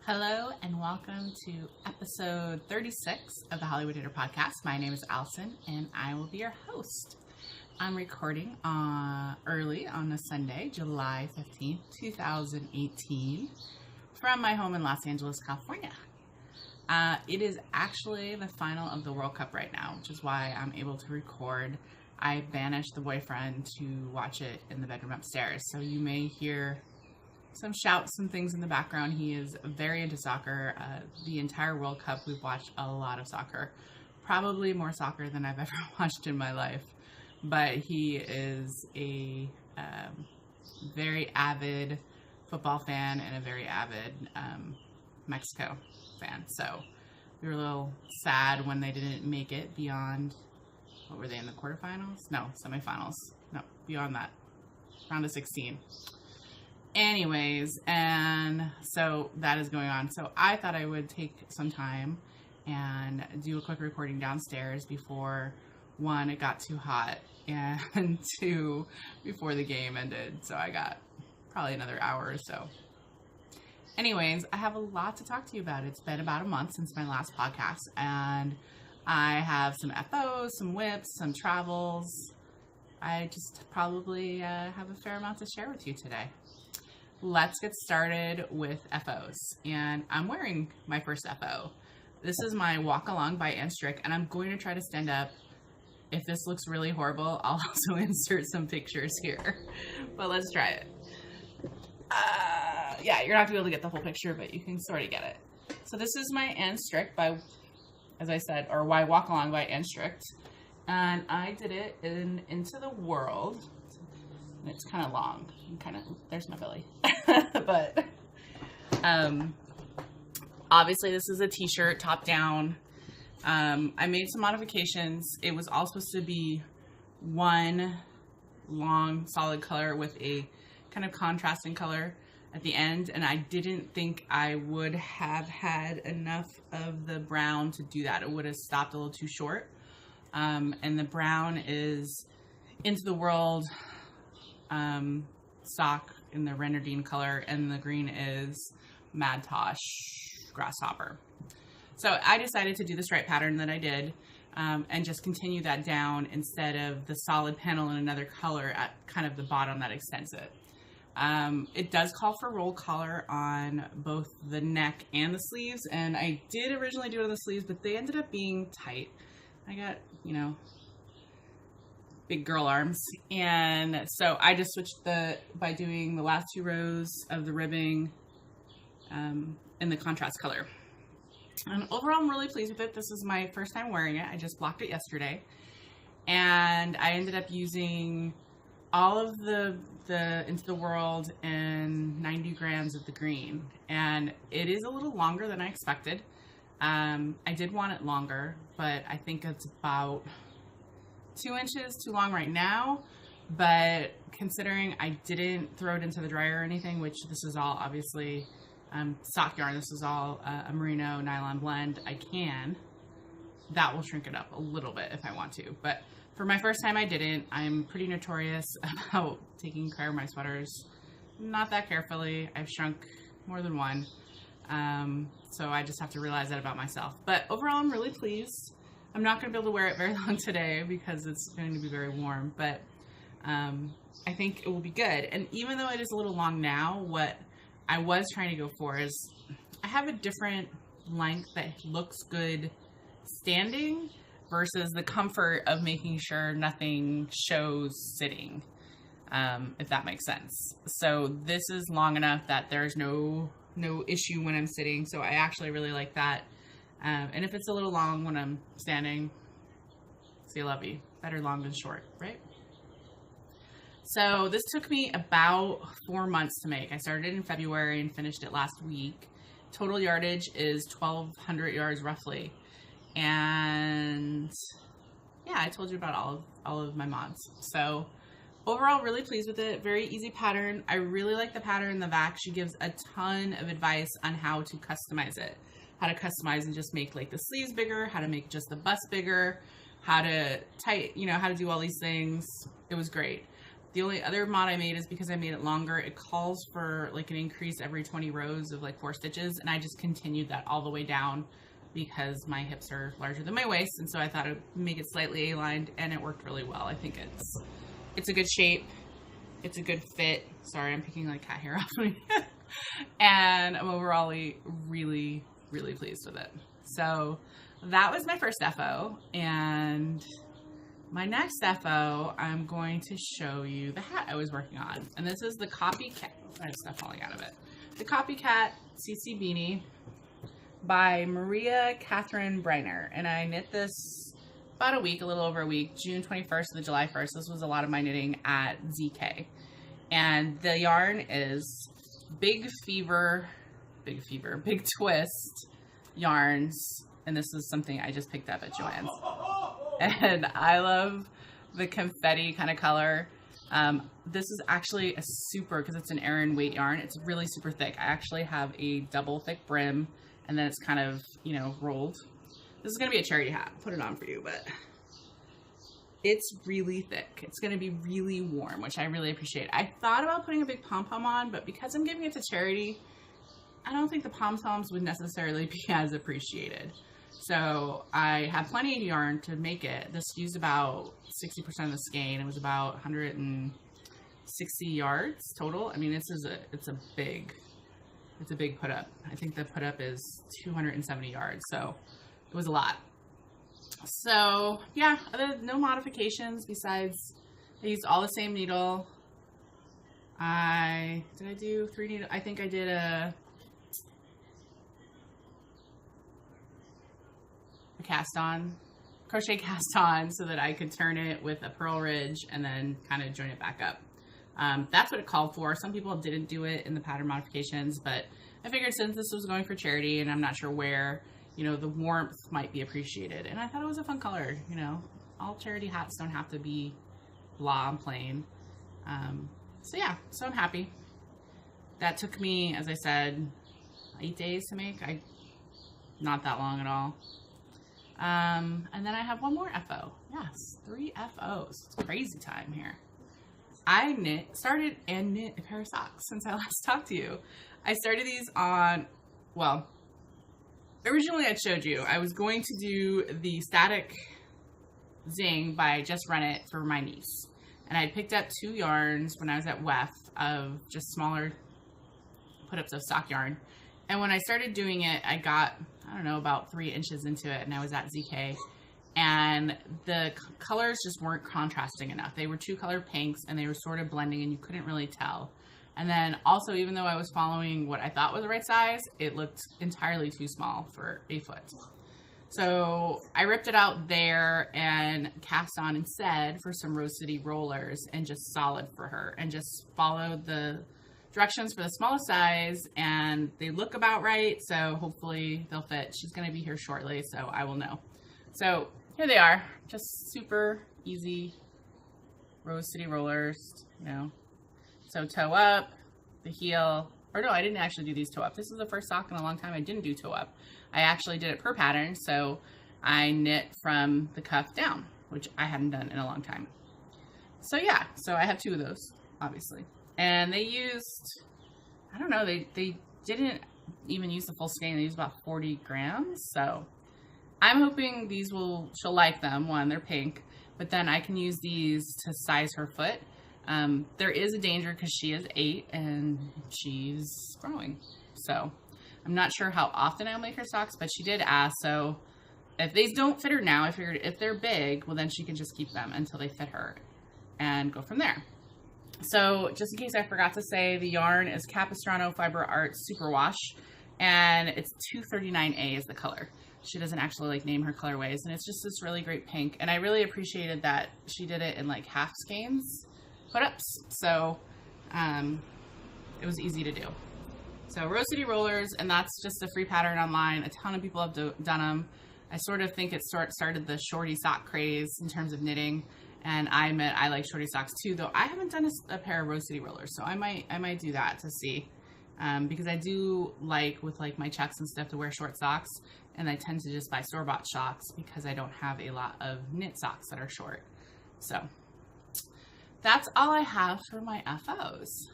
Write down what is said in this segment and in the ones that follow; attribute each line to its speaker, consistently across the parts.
Speaker 1: Hello and welcome to episode 36 of the Hollywood Dinner Podcast. My name is Allison and I will be your host. I'm recording early on a Sunday, July 15th, 2018 from my home in Los Angeles, California. It is actually the final of the World Cup right now, which is why I'm able to record. I banished the boyfriend to watch it in the bedroom upstairs, so you may hear some shouts, some things in the background. He is very into soccer. The entire World Cup, we've watched a lot of soccer. Probably more soccer than I've ever watched in my life. But he is a very avid football fan and a very avid Mexico fan. So we were a little sad when they didn't make it beyond, what were they, in the quarterfinals? No, semifinals. No, beyond that. Round of 16. Anyways, and so that is going on. So I thought I would take some time and do a quick recording downstairs before, one, it got too hot, and two, before the game ended. So I got probably another hour or so. Anyways, I have a lot to talk to you about. It's been about a month since my last podcast, and I have some FOs, some whips, some travels. I just probably have a fair amount to share with you today. Let's get started with FOs. And I'm wearing my first FO. This is my Walk Along by Anne Strick, and I'm going to try to stand up. If this looks really horrible, I'll also insert some pictures here. But let's try it. Yeah, you're not going to be able to get the whole picture, but you can sort of get it. So this is my Anne Strick by, as I said, or Why Walk Along by Anne Strick. And I did it in Into the World. And it's kind of long. There's my belly. But obviously this is a t-shirt, top down. I made some modifications. It was all supposed to be one long solid color with a kind of contrasting color at the end, and I didn't think I would have had enough of the brown to do that. It would have stopped a little too short. And the brown is Into the World sock in the Renardine color, and the green is Mad Tosh Grasshopper. So I decided to do the stripe pattern that I did, and just continue that down instead of the solid panel in another color at kind of the bottom that extends it. It does call for roll collar on both the neck and the sleeves, and I did originally do it on the sleeves, but they ended up being tight. I got, big girl arms, and so I just switched by doing the last two rows of the ribbing in the contrast color. And overall, I'm really pleased with it. This is my first time wearing it. I just blocked it yesterday, and I ended up using all of the Into the World and 90 grams of the green, and it is a little longer than I expected. I did want it longer, but I think it's about 2 inches too long right now. But considering I didn't throw it into the dryer or anything, which this is all obviously sock yarn, this is all a merino nylon blend, that will shrink it up a little bit if I want to. But for my first time, I didn't. I'm pretty notorious about taking care of my sweaters not that carefully. I've shrunk more than one. So I just have to realize that about myself. But overall, I'm really pleased. I'm not going to be able to wear it very long today because it's going to be very warm, but I think it will be good. And even though it is a little long now, what I was trying to go for is I have a different length that looks good standing versus the comfort of making sure nothing shows sitting, if that makes sense. So this is long enough that there's no issue when I'm sitting, so I actually really like that. And if it's a little long when I'm standing, c'est la vie. Better long than short, right? So this took me about 4 months to make. I started in February and finished it last week. Total yardage is 1,200 yards roughly. And yeah, I told you about all of my mods. So overall, really pleased with it. Very easy pattern. I really like the pattern in the back. She gives a ton of advice on how to customize it. How to customize and just make like the sleeves bigger, how to make just the bust bigger, how to how to do all these things. It was great. The only other mod I made is because I made it longer. It calls for like an increase every 20 rows of like 4 stitches, and I just continued that all the way down because my hips are larger than my waist, and so I thought it would make it slightly A-lined, and it worked really well. I think it's a good shape. It's a good fit. Sorry, I'm picking like cat hair off me. And I'm overall really, really pleased with it. So that was my first FO, and my next FO, I'm going to show you the hat I was working on. And this is the Copycat, I have stuff falling out of it. The Copycat CC Beanie by Maria Catherine Breiner. And I knit this about a week, a little over a week, June 21st to July 1st. This was a lot of my knitting at ZK. And the yarn is Big Twist yarns. And this is something I just picked up at Joann's. And I love the confetti kind of color. This is actually a super, because it's an Aran weight yarn, it's really super thick. I actually have a double thick brim, and then it's kind of, you know, rolled. This is going to be a charity hat. I'll put it on for you, but it's really thick. It's going to be really warm, which I really appreciate. I thought about putting a big pom-pom on, but because I'm giving it to charity, I don't think the pom-poms would necessarily be as appreciated. So I have plenty of yarn to make it. This used about 60% of the skein. It was about 160 yards total. I mean, it's a big put up. I think the put up is 270 yards. So it was a lot. So yeah, no modifications besides I used all the same needle. Did I do 3 needle? I think I did a crochet cast on so that I could turn it with a purl ridge and then kind of join it back up. That's what it called for. Some people didn't do it in the pattern modifications, but I figured since this was going for charity and I'm not sure where, you know, the warmth might be appreciated. And I thought it was a fun color, you know. All charity hats don't have to be blah and plain. So yeah, so I'm happy. That took me, as I said, 8 days to make. Not that long at all. And then I have one more FO. Yes, 3 FOs. It's crazy time here. I started and knit a pair of socks since I last talked to you. I started these on, well, originally I showed you I was going to do the Static Zing by Just Run It for my niece. And I picked up 2 yarns when I was at WEF of just smaller put-ups of stock yarn. And when I started doing it, I got, I don't know, about 3 inches into it, and I was at ZK. And the colors just weren't contrasting enough. They were 2-color pinks, and they were sort of blending, and you couldn't really tell. And then also, even though I was following what I thought was the right size, it looked entirely too small for a foot. So I ripped it out there and cast on instead for some Rose City rollers and just solid for her, and just followed the directions for the smallest size, and they look about right, so hopefully they'll fit. She's going to be here shortly, so I will know. So here they are, just super easy Rose City rollers, you know. So toe up, the heel, or no, I didn't actually do these toe up. This is the first sock in a long time I didn't do toe up. I actually did it per pattern, so I knit from the cuff down, which I hadn't done in a long time. So yeah, so I have 2 of those, obviously. And they used, I don't know, they didn't even use the full skein. They used about 40 grams. So I'm hoping she'll like them. One, they're pink, but then I can use these to size her foot. There is a danger because she is 8 and she's growing. So I'm not sure how often I'll make her socks, but she did ask. So if these don't fit her now, I figured if they're big, well, then she can just keep them until they fit her and go from there. So just in case I forgot to say, the yarn is Capistrano Fiber Arts Superwash, and it's 239A is the color. She doesn't actually like name her colorways, and it's just this really great pink. And I really appreciated that she did it in like half skeins put-ups, so it was easy to do. So Rose City rollers, and that's just a free pattern online. A ton of people have done them. I sort of think it started the shorty sock craze in terms of knitting. And I admit I like shorty socks too, though I haven't done a pair of Rose City rollers, so I might do that to see, because I do like with like my chucks and stuff to wear short socks, and I tend to just buy store-bought socks because I don't have a lot of knit socks that are short. So that's all I have for my FOs.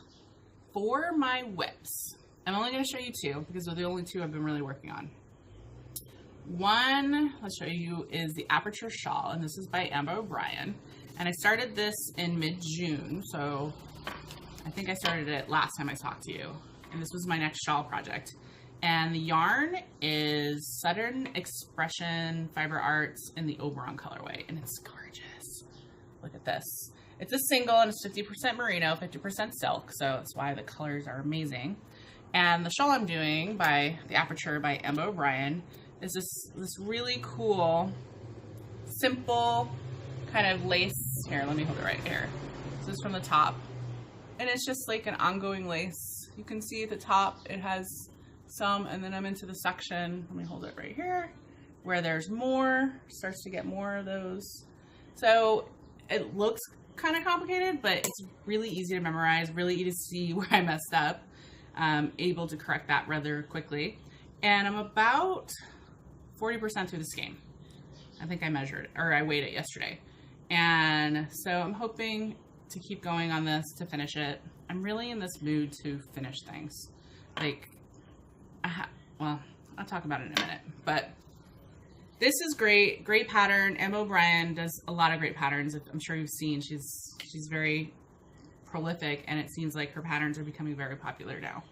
Speaker 1: For my whips, I'm only going to show you two because they're the only two I've been really working on. One, I'll show you, is the Aperture Shawl, and this is by Amber O'Brien. And I started this in mid-June, so I think I started it last time I talked to you. And this was my next shawl project. And the yarn is Southern Expression Fiber Arts in the Oberon colorway, and it's gorgeous. Look at this. It's a single, and it's 50% merino, 50% silk, so that's why the colors are amazing. And the shawl I'm doing by the Aperture by Amber O'Brien is this really cool, simple kind of lace. Here, let me hold it right here. This is from the top, and it's just like an ongoing lace. You can see at the top it has some, and then I'm into the section, let me hold it right here, where there's more, starts to get more of those. So it looks kind of complicated, but it's really easy to memorize, really easy to see where I messed up. Able to correct that rather quickly. And I'm about 40% through the skein. I think I measured, or I weighed it yesterday. And so I'm hoping to keep going on this to finish it. I'm really in this mood to finish things. Like, well, I'll talk about it in a minute, but this is great pattern. Emma O'Brien does a lot of great patterns. I'm sure you've seen, she's very prolific, and it seems like her patterns are becoming very popular now.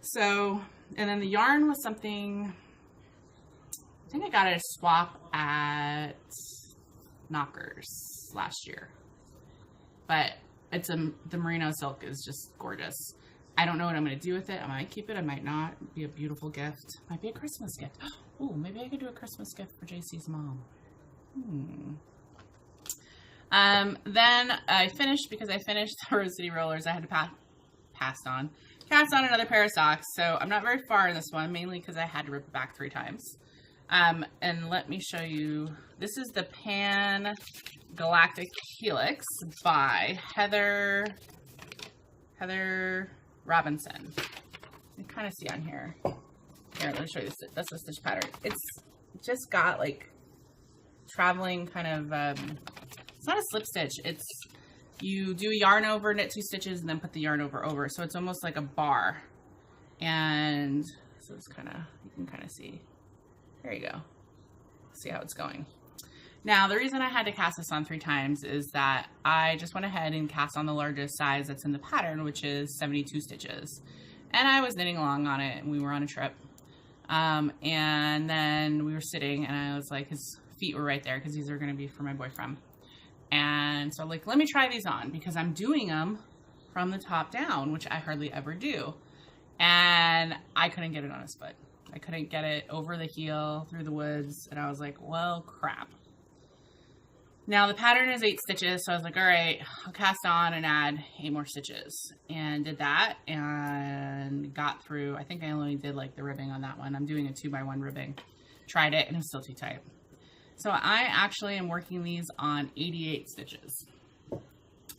Speaker 1: So, and then the yarn was something, I think I got a swap at Knockers last year, but it's the merino silk is just gorgeous. I don't know what I'm going to do with it. I might keep it. I might not. It'd be a beautiful gift. Might be a Christmas gift. Oh, maybe I could do a Christmas gift for JC's mom. Then I finished, because I finished the Rose City Rollers, I had to cast on another pair of socks. So I'm not very far in this one, mainly because I had to rip it back 3 times. And let me show you. This is the Pan Galactic Helix by Heather Robinson. You can kind of see on here. Here, let me show you this. That's the stitch pattern. It's just got like traveling kind of, it's not a slip stitch. It's, you do yarn over, knit 2 stitches, and then put the yarn over. So it's almost like a bar. And so it's kind of, you can kind of see. There you go. See how it's going. Now, the reason I had to cast this on 3 times is that I just went ahead and cast on the largest size that's in the pattern, which is 72 stitches. And I was knitting along on it, and we were on a trip. And then we were sitting, and I was like, his feet were right there, because these are going to be for my boyfriend. And so I'm like, let me try these on, because I'm doing them from the top down, which I hardly ever do. And I couldn't get it on his foot. I couldn't get it over the heel, through the woods, and I was like, well, crap. Now, the pattern is 8 stitches, so I was like, all right, I'll cast on and add 8 more stitches. And did that, and got through, I think I only did like the ribbing on that one. I'm doing a 2x1 ribbing. Tried it, and it's still too tight. So I actually am working these on 88 stitches.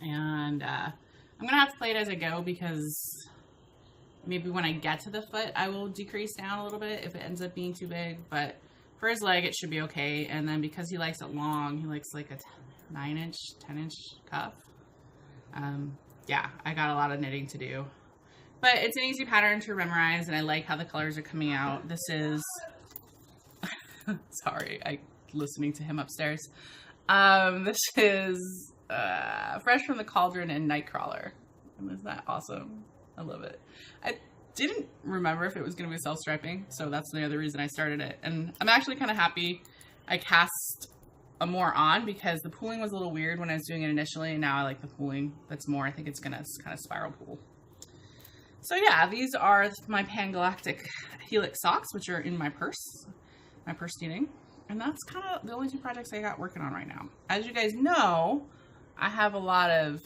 Speaker 1: And I'm going to have to play it as I go, because maybe when I get to the foot, I will decrease down a little bit if it ends up being too big. But for his leg, it should be okay. And then because he likes it long, he likes like a 9-inch, 10-inch cuff. Yeah, I got a lot of knitting to do. But it's an easy pattern to memorize, and I like how the colors are coming out. This is, sorry, listening to him upstairs. This is Fresh from the Cauldron and Nightcrawler. And isn't that awesome? I love it. I didn't remember if it was going to be self-striping, so that's the other reason I started it. And I'm actually kind of happy I cast a more on, because the pooling was a little weird when I was doing it initially, and now I like the pooling that's more. I think it's going to kind of spiral pool. So yeah, these are my Pan Galactic Helix socks, which are in my purse knitting. And that's kind of the only 2 projects I got working on right now. As you guys know, I have a lot of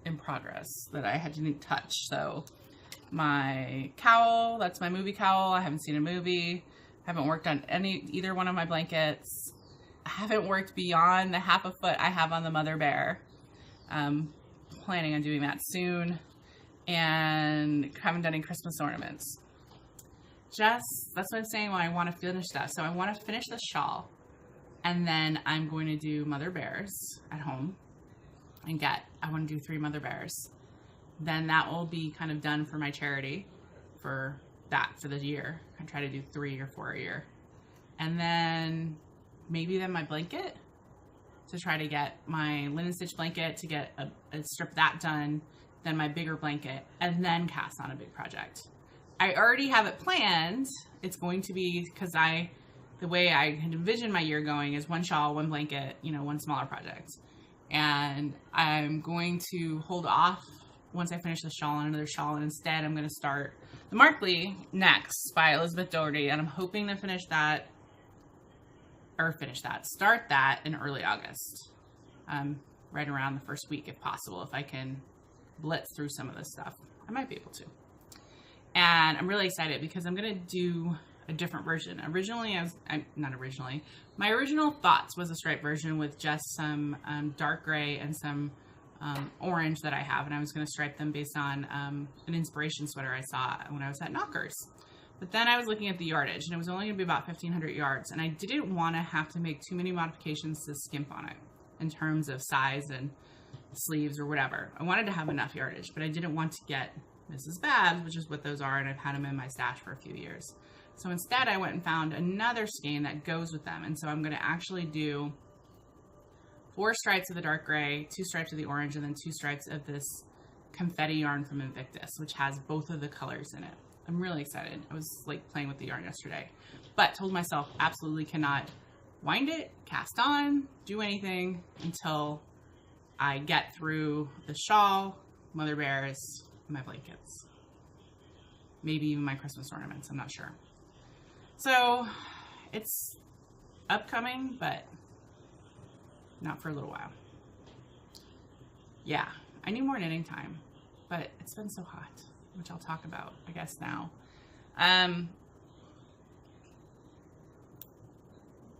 Speaker 1: in progress that I had to touch. So my cowl, that's my movie cowl. I haven't seen a movie. I haven't worked on either one of my blankets. I haven't worked beyond the 1/2 foot I have on the mother bear. Planning on doing that soon. And haven't done any Christmas ornaments. That's what I'm saying when I want to finish that. So I want to finish the shawl, and then I'm going to do mother bears at home. and I want to do 3 mother bears. Then that will be kind of done for my charity for the year. I try to do 3 or 4 a year. And then maybe my blanket, to try to get my linen stitch blanket, to get a strip of that done, then my bigger blanket, and then cast on a big project. I already have it planned. It's going to be, because the way I had envisioned my year going is 1 shawl, 1 blanket, 1 smaller project. And I'm going to hold off once I finish the shawl on another shawl, and instead I'm going to start the Markley next by Elizabeth Doherty, and I'm hoping to start that in early August, right around the first week if possible. If I can blitz through some of this stuff, I might be able to. And I'm really excited because I'm going to do a different version. My original thoughts was a striped version with just some dark gray and some orange that I have, and I was going to stripe them based on an inspiration sweater I saw when I was at Knockers. But then I was looking at the yardage, and it was only going to be about 1,500 yards, and I didn't want to have to make too many modifications to skimp on it in terms of size and sleeves or whatever. I wanted to have enough yardage, but I didn't want to get Mrs. Babs, which is what those are, and I've had them in my stash for a few years. So instead, I went and found another skein that goes with them, and so I'm going to actually do 4 stripes of the dark gray, 2 stripes of the orange, and then 2 stripes of this confetti yarn from Invictus, which has both of the colors in it. I'm really excited. I was playing with the yarn yesterday, but told myself absolutely cannot wind it, cast on, do anything until I get through the shawl, mother bears, my blankets, maybe even my Christmas ornaments. I'm not sure. So it's upcoming, but not for a little while. Yeah, I need more knitting time, but it's been so hot, which I'll talk about, I guess, now.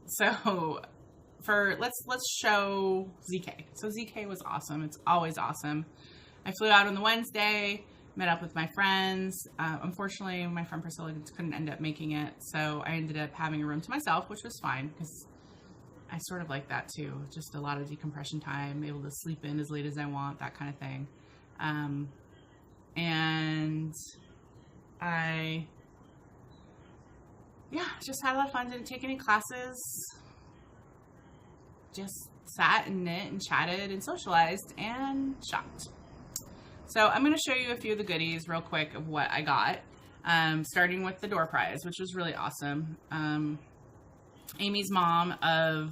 Speaker 1: So let's show ZK. So ZK was awesome. It's always awesome. I flew out on the Wednesday, met up with my friends. Unfortunately, my friend Priscilla couldn't end up making it, so I ended up having a room to myself, which was fine because I sort of like that too. Just a lot of decompression time, able to sleep in as late as I want, that kind of thing. And I just had a lot of fun. Didn't take any classes. Just sat and knit and chatted and socialized and shopped. So I'm going to show you a few of the goodies real quick of what I got. Starting with the door prize, which was really awesome. Amy's mom of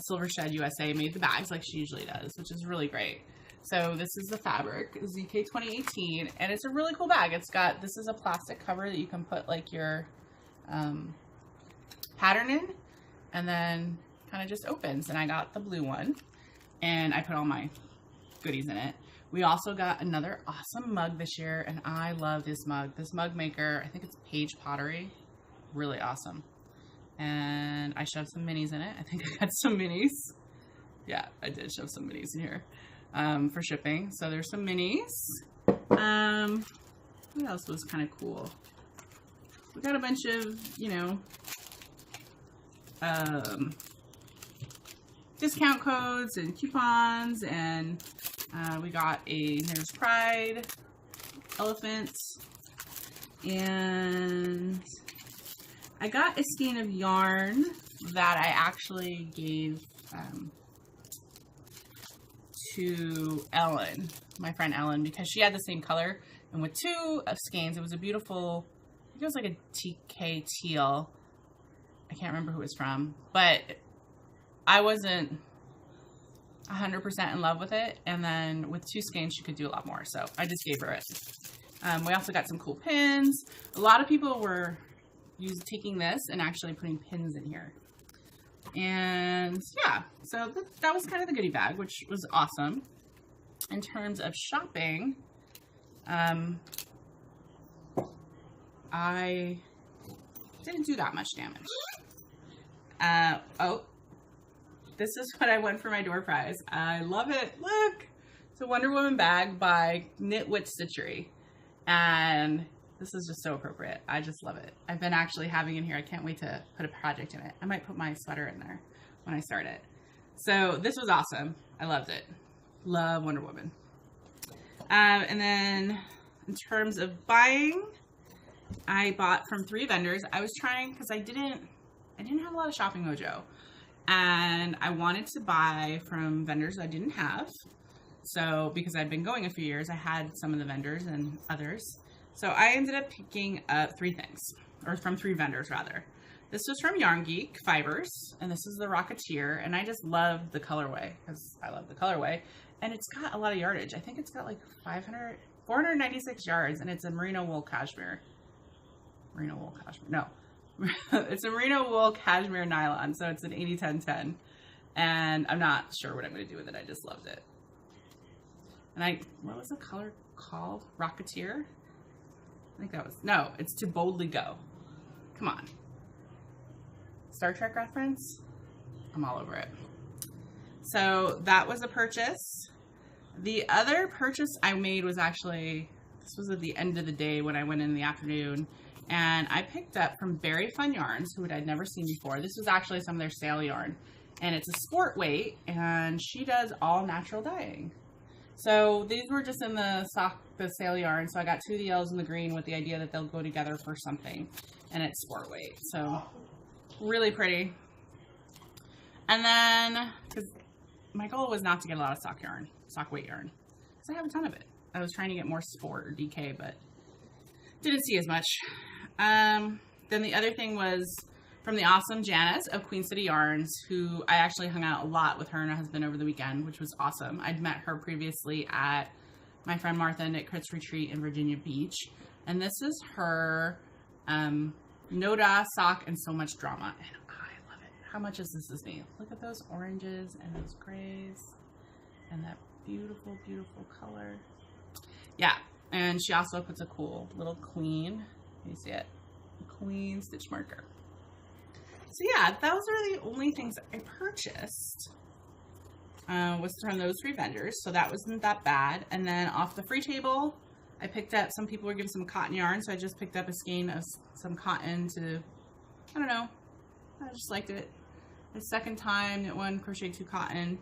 Speaker 1: Silver Shed USA made the bags like she usually does, which is really great. So this is the fabric, ZK 2018, and it's a really cool bag. This is a plastic cover that you can put your pattern in, and then kind of just opens. And I got the blue one, and I put all my goodies in it. We also got another awesome mug this year, and I love this mug. This mug maker, I think it's Page Pottery, really awesome. And I shoved some minis in it. I think I got some minis. Yeah, I did shove some minis in here for shipping. So there's some minis. What else was kind of cool? We got a bunch of, discount codes and coupons, and we got a Knitter's Pride elephant, and I got a skein of yarn that I actually gave to Ellen, my friend Ellen, because she had the same color, and with 2 of skeins, it was a beautiful, I think it was like a TK teal. I can't remember who it was from, but I wasn't 100% in love with it, and then with 2 skeins, she could do a lot more, so I just gave her it. We also got some cool pins. A lot of people were taking this and actually putting pins in here. And yeah, so that was kind of the goodie bag, which was awesome. In terms of shopping, I didn't do that much damage. Oh, this is what I won for my door prize. I love it. Look, it's a Wonder Woman bag by Knit Witch Stitchery, and this is just so appropriate. I just love it. I've been actually having in here. I can't wait to put a project in it. I might put my sweater in there when I start it. So this was awesome. I loved it. Love Wonder Woman. And then in terms of buying, I bought from 3 vendors. I was trying, because I didn't have a lot of Shopping Mojo, and I wanted to buy from vendors I didn't have. So because I'd been going a few years, I had some of the vendors and others. So I ended up picking up 3 things, or from 3 vendors rather. This was from Yarn Geek Fibers, and this is the Rocketeer, and I just love the colorway, because I love the colorway, and it's got a lot of yardage. I think it's got like 496 yards, and it's a merino wool cashmere. No. It's a merino wool cashmere nylon, so it's an 80-10-10, and I'm not sure what I'm going to do with it. I just loved it. And what was the color called? Rocketeer? I think that was, no, it's To Boldly Go. Come on. Star Trek reference? I'm all over it. So that was a purchase. The other purchase I made was actually, this was at the end of the day when I went in the afternoon, and I picked up from Berry Fun Yarns, who I'd never seen before. This was actually some of their sale yarn, and it's a sport weight, and she does all natural dyeing. So these were just in the sale yarn, so I got 2 of the yellows and the green with the idea that they'll go together for something, and it's sport weight, so really pretty. And then, because my goal was not to get a lot of stock weight yarn, because I have a ton of it. I was trying to get more sport or DK, but didn't see as much. Then the other thing was from the awesome Janice of Queen City Yarns, who I actually hung out a lot with her and her husband over the weekend, which was awesome. I'd met her previously at my friend Martha and Knit Crit's retreat in Virginia Beach, and this is her Noda sock and So Much Drama, and I love it. How much is this me? Look at those oranges and those grays and that beautiful, beautiful color. Yeah, and she also puts a cool little queen. Can you see it? Queen stitch marker. So yeah, those are the only things I purchased. Was from those 3 vendors, so that wasn't that bad. And then off the free table, I picked up, some people were giving some cotton yarn, so I just picked up a skein of some cotton to, I don't know, I just liked it. The second time, knit 1, crochet 2 cotton.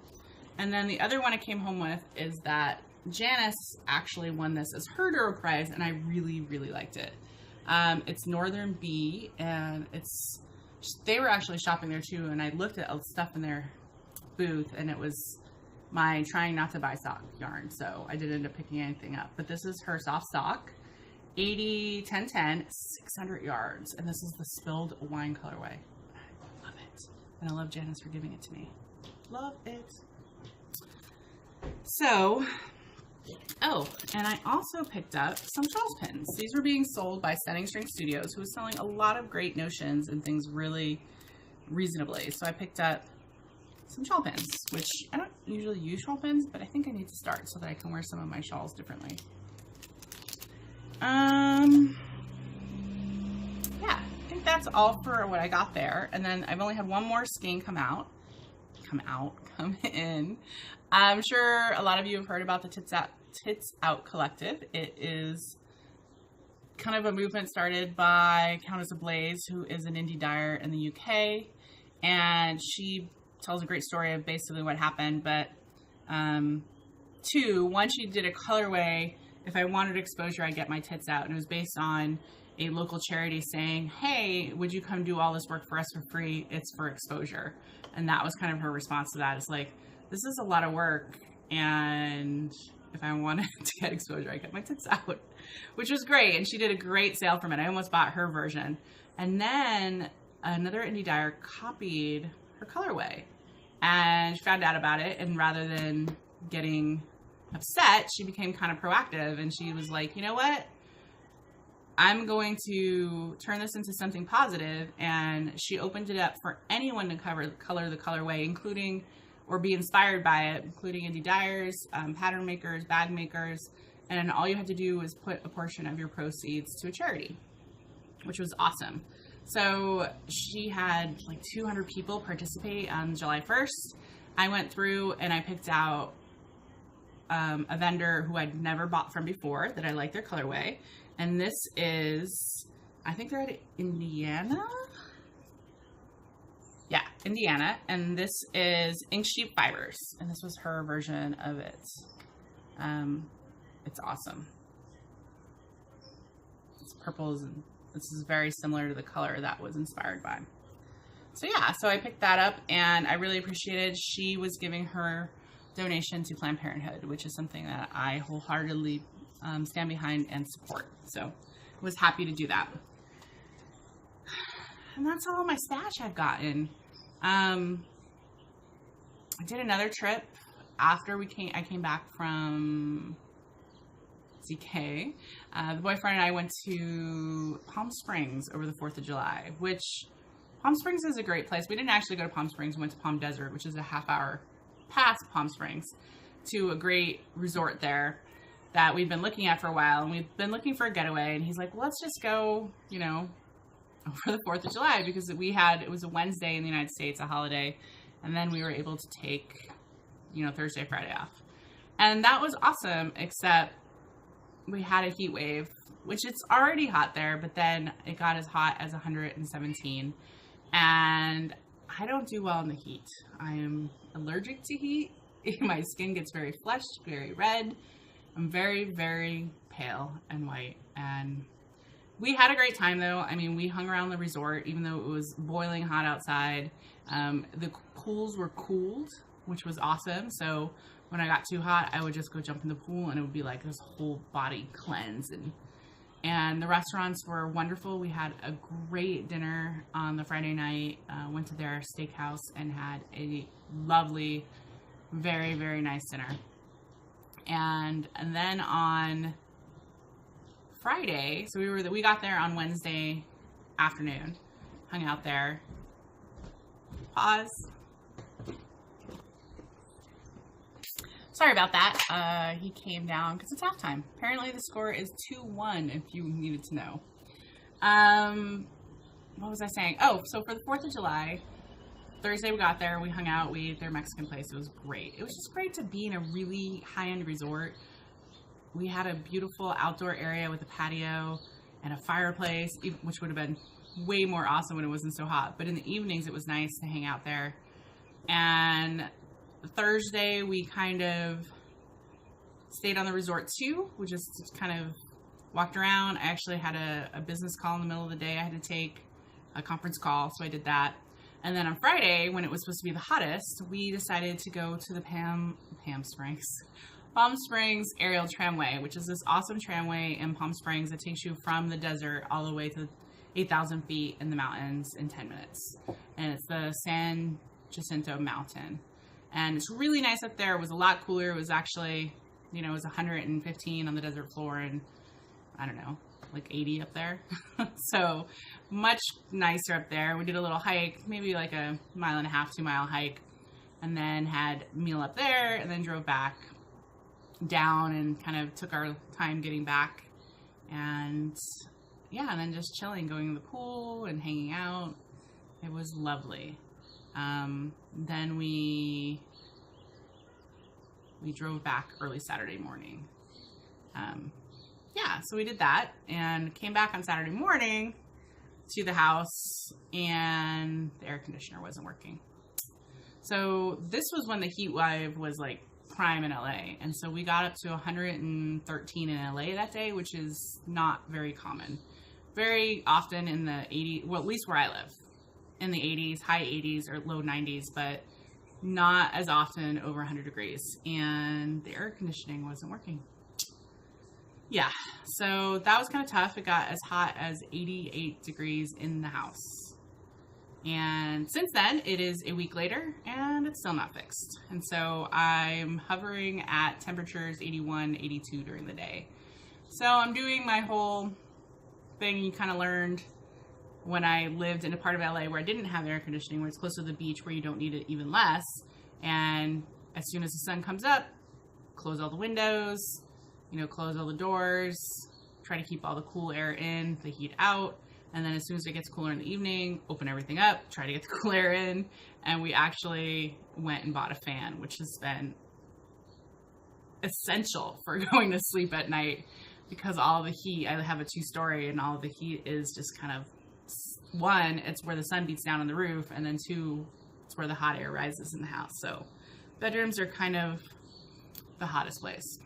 Speaker 1: And then the other one I came home with is that Janice actually won this as her Duro prize, and I really, really liked it. It's Northern Bee, and they were actually shopping there too, and I looked at stuff in their booth, and it was my trying not to buy sock yarn, so I didn't end up picking anything up. But this is her soft sock, 80-10-10, 600 yards, and this is the Spilled Wine colorway. I love it, and I love Janice for giving it to me. Love it. So, oh, and I also picked up some Shawls pins. These were being sold by Setting String Studios, who was selling a lot of great notions and things really reasonably. So I picked up some shawl pins, which I don't usually use shawl pins, but I think I need to start so that I can wear some of my shawls differently. Yeah, I think that's all for what I got there. And then I've only had one more skein come in. I'm sure a lot of you have heard about the Tits Out Collective. It is kind of a movement started by Countess Ablaze, who is an indie dyer in the UK, and she tells a great story of basically what happened. But one, she did a colorway, if I wanted exposure, I'd get my tits out, and it was based on a local charity saying, hey, would you come do all this work for us for free? It's for exposure. And that was kind of her response to that. It's like, this is a lot of work, and if I wanted to get exposure, I get my tits out, which was great. And she did a great sale from it. I almost bought her version. And then another indie dyer copied her colorway, and she found out about it. And rather than getting upset, she became kind of proactive, and she was like, you know what? I'm going to turn this into something positive. And she opened it up for anyone to color the colorway, including or be inspired by it, including indie dyers, pattern makers, bag makers, and all you had to do was put a portion of your proceeds to a charity, which was awesome. So she had like 200 people participate on July 1st. I went through and I picked out a vendor who I'd never bought from before that I liked their colorway. And this is, I think they're out of Indiana. Yeah, Indiana, and this is Inksheep Fibers, and this was her version of it. It's awesome. It's purples, and this is very similar to the color that was inspired by. So yeah, so I picked that up, and I really appreciated she was giving her donation to Planned Parenthood, which is something that I wholeheartedly stand behind and support. So I was happy to do that. And that's all my stash I've gotten. I did another trip after I came back from ZK. The boyfriend and I went to Palm Springs over the 4th of July, which Palm Springs is a great place. We didn't actually go to Palm Springs. We went to Palm Desert, which is a half hour past Palm Springs, to a great resort there that we've been looking at for a while. And we've been looking for a getaway. And he's like, well, let's just go, you know, over the 4th of July, because it was a Wednesday in the United States, a holiday. And then we were able to take, you know, Thursday, Friday off. And that was awesome, except we had a heat wave, which it's already hot there, but then it got as hot as 117. And I don't do well in the heat. I am allergic to heat. My skin gets very flushed, very red. I'm very, very pale and white. And we had a great time though. I mean, we hung around the resort, even though it was boiling hot outside. The pools were cooled, which was awesome. So when I got too hot, I would just go jump in the pool, and it would be like this whole body cleanse. And the restaurants were wonderful. We had a great dinner on the Friday night, went to their steakhouse and had a lovely, very, very nice dinner. And then on Friday, so we got there on Wednesday afternoon, hung out there. Pause. Sorry about that. He came down because it's halftime. Apparently the score is 2-1 if you needed to know. What was I saying? Oh, so for the 4th of July, Thursday we got there, we hung out, we ate their Mexican place. It was great. It was just great to be in a really high-end resort. We had a beautiful outdoor area with a patio and a fireplace, which would have been way more awesome when it wasn't so hot. But in the evenings, it was nice to hang out there. And Thursday, we kind of stayed on the resort too. We just kind of walked around. I actually had a business call in the middle of the day I had to take, a conference call, so I did that. And then on Friday, when it was supposed to be the hottest, we decided to go to the Palm Springs Aerial Tramway, which is this awesome tramway in Palm Springs that takes you from the desert all the way to 8,000 feet in the mountains in 10 minutes. And it's the San Jacinto Mountain. And it's really nice up there. It was a lot cooler. It was actually, you know, it was 115 on the desert floor and, I don't know, like 80 up there. So much nicer up there. We did a little hike, maybe like a 1.5 mile, 2 mile hike, and then had a meal up there, and then drove back down and kind of took our time getting back. And yeah, and then just chilling, going to the pool and hanging out. It was lovely. Then we drove back early Saturday morning. Yeah, so we did that and came back on Saturday morning to the house, and the air conditioner wasn't working. So this was when the heat wave was like prime in LA. And so we got up to 113 in LA that day, which is not very common. Very often in the 80s, well, at least where I live, in the 80s, high 80s or low 90s, but not as often over 100 degrees. And the air conditioning wasn't working. Yeah, so that was kind of tough. It got as hot as 88 degrees in the house. And since then, it is a week later, and it's still not fixed. And so I'm hovering at temperatures 81, 82 during the day. So I'm doing my whole thing you kind of learned when I lived in a part of LA where I didn't have air conditioning, where it's close to the beach, where you don't need it even less. And as soon as the sun comes up, close all the windows, you know, close all the doors, try to keep all the cool air in, the heat out. And then as soon as it gets cooler in the evening, open everything up, try to get the cool air in. And we actually went and bought a fan, which has been essential for going to sleep at night, because all the heat, I have a 2-story, and all the heat is just kind of, one, it's where the sun beats down on the roof, and then 2, It's where the hot air rises in the house. So bedrooms are kind of the hottest place.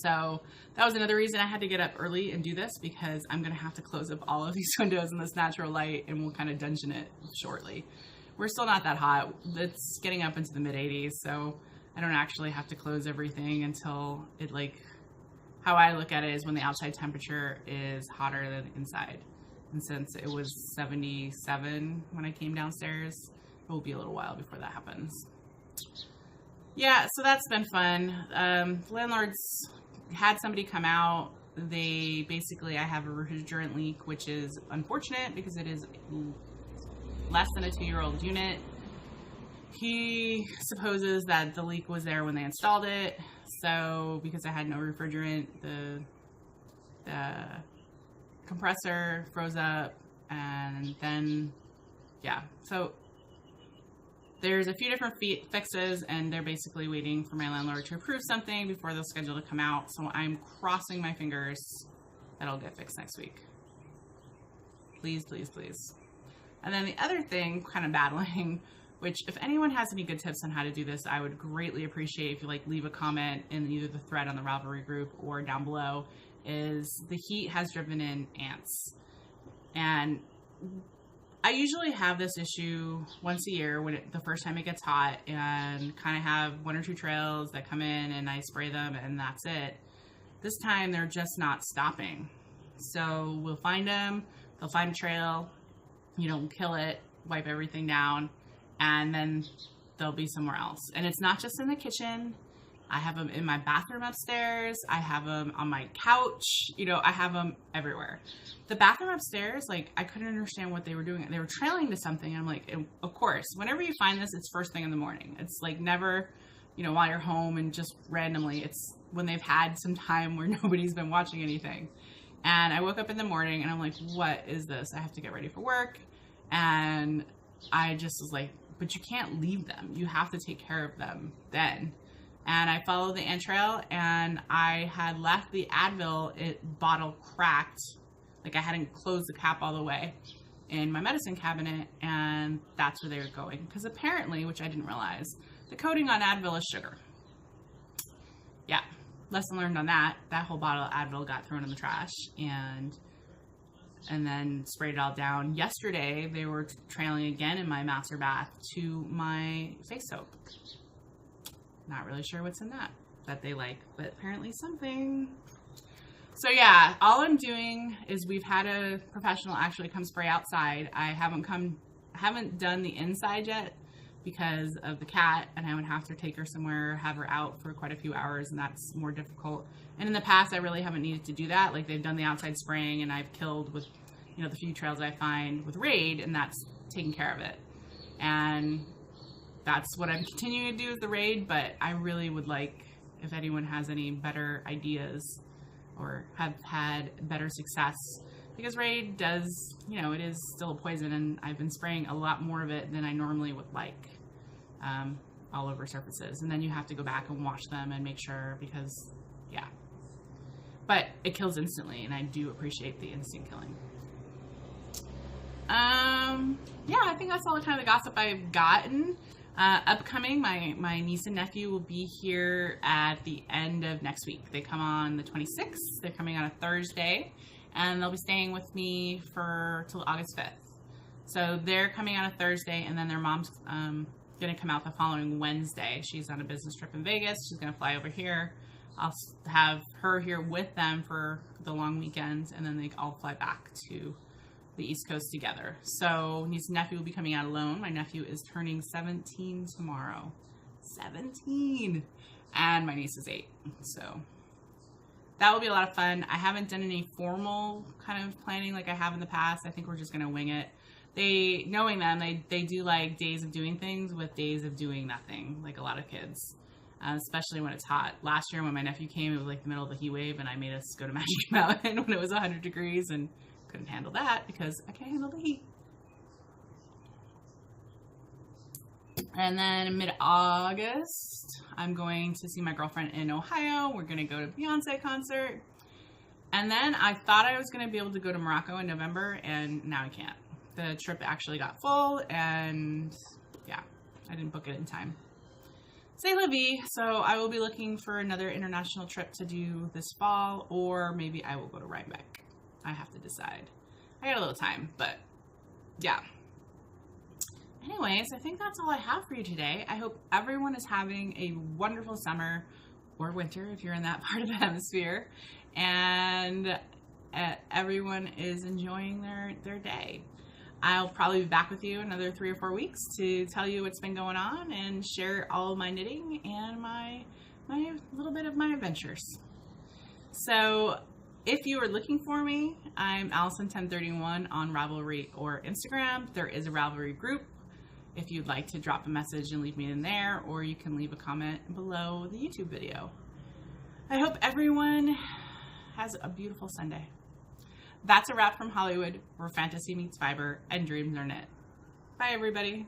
Speaker 1: So that was another reason I had to get up early and do this, because I'm going to have to close up all of these windows in this natural light, and we'll kind of dungeon it shortly. We're still not that hot. It's getting up into the mid 80s, so I don't actually have to close everything until it, like, how I look at it is when the outside temperature is hotter than the inside. And since it was 77 when I came downstairs, it will be a little while before that happens. Yeah, so that's been fun. Landlords had somebody come out. They basically, I have a refrigerant leak, which is unfortunate because it is less than a 2-year-old unit. He supposes that the leak was there when they installed it. So because I had no refrigerant, the compressor froze up, and then, yeah. So there's a few different fixes, and they're basically waiting for my landlord to approve something before they'll schedule to come out. So I'm crossing my fingers that it'll get fixed next week. Please, please, please. And then the other thing, kind of battling, which if anyone has any good tips on how to do this, I would greatly appreciate if you leave a comment in either the thread on the Ravelry group or down below, is the heat has driven in ants. And I usually have this issue once a year when the first time it gets hot, and kind of have 1 or 2 trails that come in and I spray them and that's it. This time they're just not stopping. So we'll find them, they'll find a trail, kill it, wipe everything down, and then they'll be somewhere else. And it's not just in the kitchen. I have them in my bathroom upstairs. I have them on my couch. I have them everywhere. The bathroom upstairs, I couldn't understand what they were doing. They were trailing to something. And I'm like, of course, whenever you find this, it's first thing in the morning. It's never, while you're home and just randomly. It's when they've had some time where nobody's been watching anything. And I woke up in the morning and I'm like, what is this? I have to get ready for work. And I just was like, but you can't leave them. You have to take care of them then. And I followed the ant trail, and I had left the Advil bottle cracked. I hadn't closed the cap all the way in my medicine cabinet, and that's where they were going. Because apparently, which I didn't realize, the coating on Advil is sugar. Yeah, lesson learned on that. That whole bottle of Advil got thrown in the trash, and then sprayed it all down. Yesterday, they were trailing again in my master bath to my face soap. Not really sure what's in that they like, but apparently something. So yeah, all I'm doing is we've had a professional actually come spray outside. I haven't done the inside yet because of the cat, and I would have to take her somewhere, have her out for quite a few hours, and that's more difficult. And in the past, I really haven't needed to do that. They've done the outside spraying, and I've killed with, the few trails I find with Raid, and that's taking care of it. And that's what I'm continuing to do with the Raid, but I really would like if anyone has any better ideas or have had better success, because Raid does, it is still a poison, and I've been spraying a lot more of it than I normally would like, all over surfaces. And then you have to go back and wash them and make sure, because, yeah. But it kills instantly, and I do appreciate the instant killing. Yeah, I think that's all the kind of the gossip I've gotten. Upcoming, my niece and nephew will be here at the end of next week. They come on the 26th. They're coming on a Thursday, and they'll be staying with me till August 5th. So they're coming on a Thursday, and then their mom's going to come out the following Wednesday. She's on a business trip in Vegas. She's going to fly over here. I'll have her here with them for the long weekend, and then they all fly back to the East Coast together. So niece and nephew will be coming out alone. My nephew is turning 17 tomorrow. 17! And my niece is 8. So that will be a lot of fun. I haven't done any formal kind of planning like I have in the past. I think we're just going to wing it. Knowing them, they do days of doing things with days of doing nothing, like a lot of kids. Especially when it's hot. Last year when my nephew came, it was the middle of the heat wave, and I made us go to Magic Mountain when it was 100 degrees, and couldn't handle that because I can't handle the heat. And then mid-August, I'm going to see my girlfriend in Ohio. We're going to go to Beyonce concert. And then I thought I was going to be able to go to Morocco in November, and now I can't. The trip actually got full, and I didn't book it in time. C'est la vie. So I will be looking for another international trip to do this fall, or maybe I will go to Rhinebeck. I have to decide. I got a little time, but yeah. Anyways, I think that's all I have for you today. I hope everyone is having a wonderful summer or winter if you're in that part of the hemisphere, and everyone is enjoying their day. I'll probably be back with you another 3 or 4 weeks to tell you what's been going on and share all of my knitting and my little bit of my adventures. So if you are looking for me, I'm Allison1031 on Ravelry or Instagram. There is a Ravelry group if you'd like to drop a message and leave me in there, or you can leave a comment below the YouTube video. I hope everyone has a beautiful Sunday. That's a wrap from Hollywood, where fantasy meets fiber and dreams are knit. Bye, everybody.